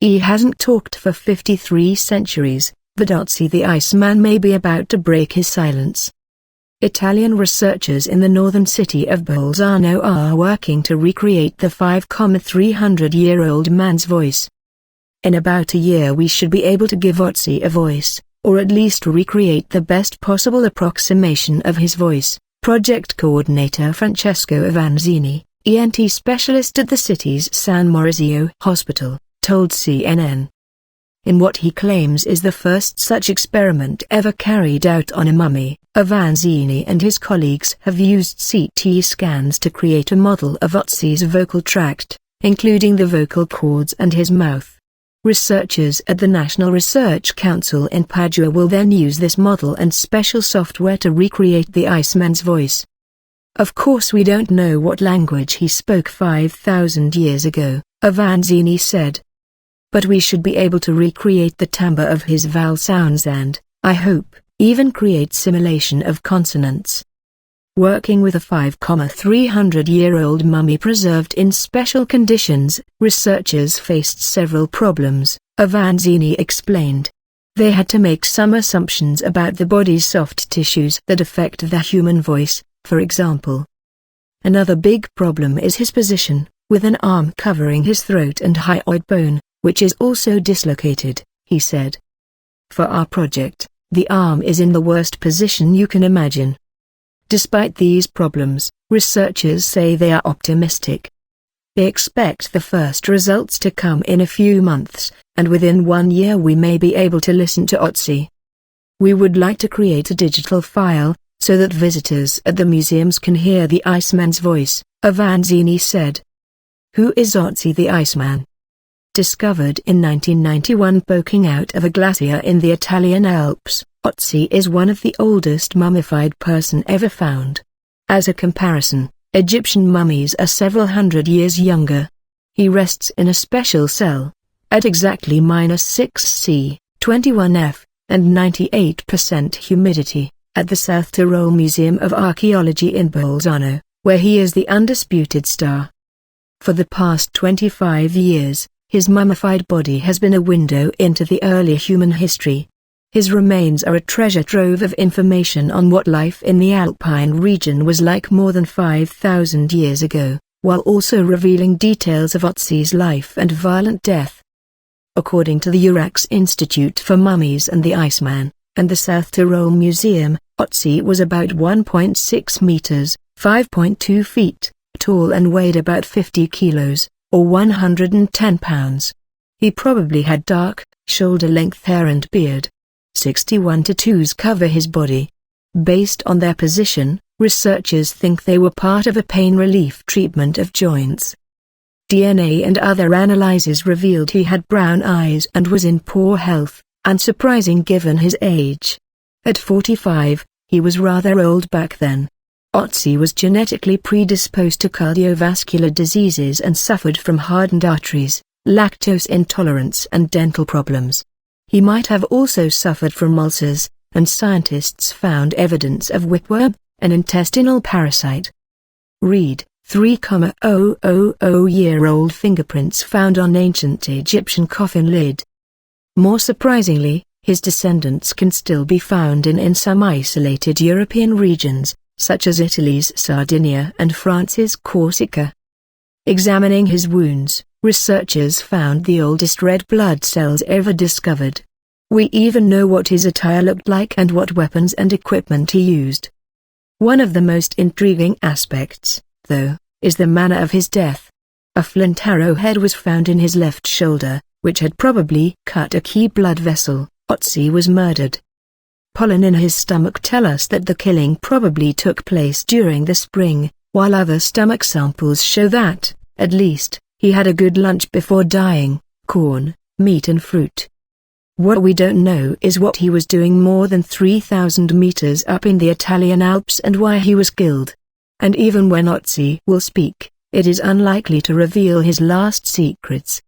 He hasn't talked for 53 centuries, but Otzi the Iceman may be about to break his silence. Italian researchers in the northern city of Bolzano are working to recreate the 5,300-year-old man's voice. In about a year we should be able to give Otzi a voice, or at least recreate the best possible approximation of his voice, project coordinator Francesco Avanzini, ENT specialist at the city's San Maurizio Hospital, told CNN. In what he claims is the first such experiment ever carried out on a mummy, Avanzini and his colleagues have used CT scans to create a model of Otzi's vocal tract, including the vocal cords and his mouth. Researchers at the National Research Council in Padua will then use this model and special software to recreate the Iceman's voice. Of course we don't know what language he spoke 5,000 years ago, Avanzini said. But we should be able to recreate the timbre of his vowel sounds and, I hope, even create simulation of consonants. Working with a 5,300-year-old mummy preserved in special conditions, researchers faced several problems, Avanzini explained. They had to make some assumptions about the body's soft tissues that affect the human voice, for example. Another big problem is his position, with an arm covering his throat and hyoid bone, which is also dislocated, he said. For our project, the arm is in the worst position you can imagine. Despite these problems, researchers say they are optimistic. They expect the first results to come in a few months, and within 1 year we may be able to listen to Otzi. We would like to create a digital file, so that visitors at the museums can hear the Iceman's voice, Avanzini said. Who is Otzi the Iceman? Discovered in 1991 poking out of a glacier in the Italian Alps, Otzi is one of the oldest mummified person ever found. As a comparison, Egyptian mummies are several hundred years younger. He rests in a special cell, at exactly -6°C, 21°F, and 98% humidity, at the South Tyrol Museum of Archaeology in Bolzano, where he is the undisputed star. For the past 25 years, his mummified body has been a window into the early human history. His remains are a treasure trove of information on what life in the Alpine region was like more than 5,000 years ago, while also revealing details of Otzi's life and violent death. According to the Urax Institute for Mummies and the Iceman, and the South Tyrol Museum, Otzi was about 1.6 meters, 5.2 feet, tall and weighed about 50 kilos, or 110 pounds. He probably had dark, shoulder-length hair and beard. 61 tattoos cover his body. Based on their position, researchers think they were part of a pain relief treatment of joints. DNA and other analyses revealed he had brown eyes and was in poor health, unsurprising given his age. At 45, he was rather old back then. Otzi was genetically predisposed to cardiovascular diseases and suffered from hardened arteries, lactose intolerance and dental problems. He might have also suffered from ulcers, and scientists found evidence of whipworm, an intestinal parasite. Read, 3,000-year-old fingerprints found on ancient Egyptian coffin lid. More surprisingly, his descendants can still be found in some isolated European regions, such as Italy's Sardinia and France's Corsica. Examining his wounds, researchers found the oldest red blood cells ever discovered. We even know what his attire looked like and what weapons and equipment he used. One of the most intriguing aspects, though, is the manner of his death. A flint arrowhead was found in his left shoulder, which had probably cut a key blood vessel. Otzi was murdered. Pollen in his stomach tell us that the killing probably took place during the spring, while other stomach samples show that, at least, he had a good lunch before dying, corn, meat and fruit. What we don't know is what he was doing more than 3,000 meters up in the Italian Alps and why he was killed. And even when Otzi will speak, it is unlikely to reveal his last secrets.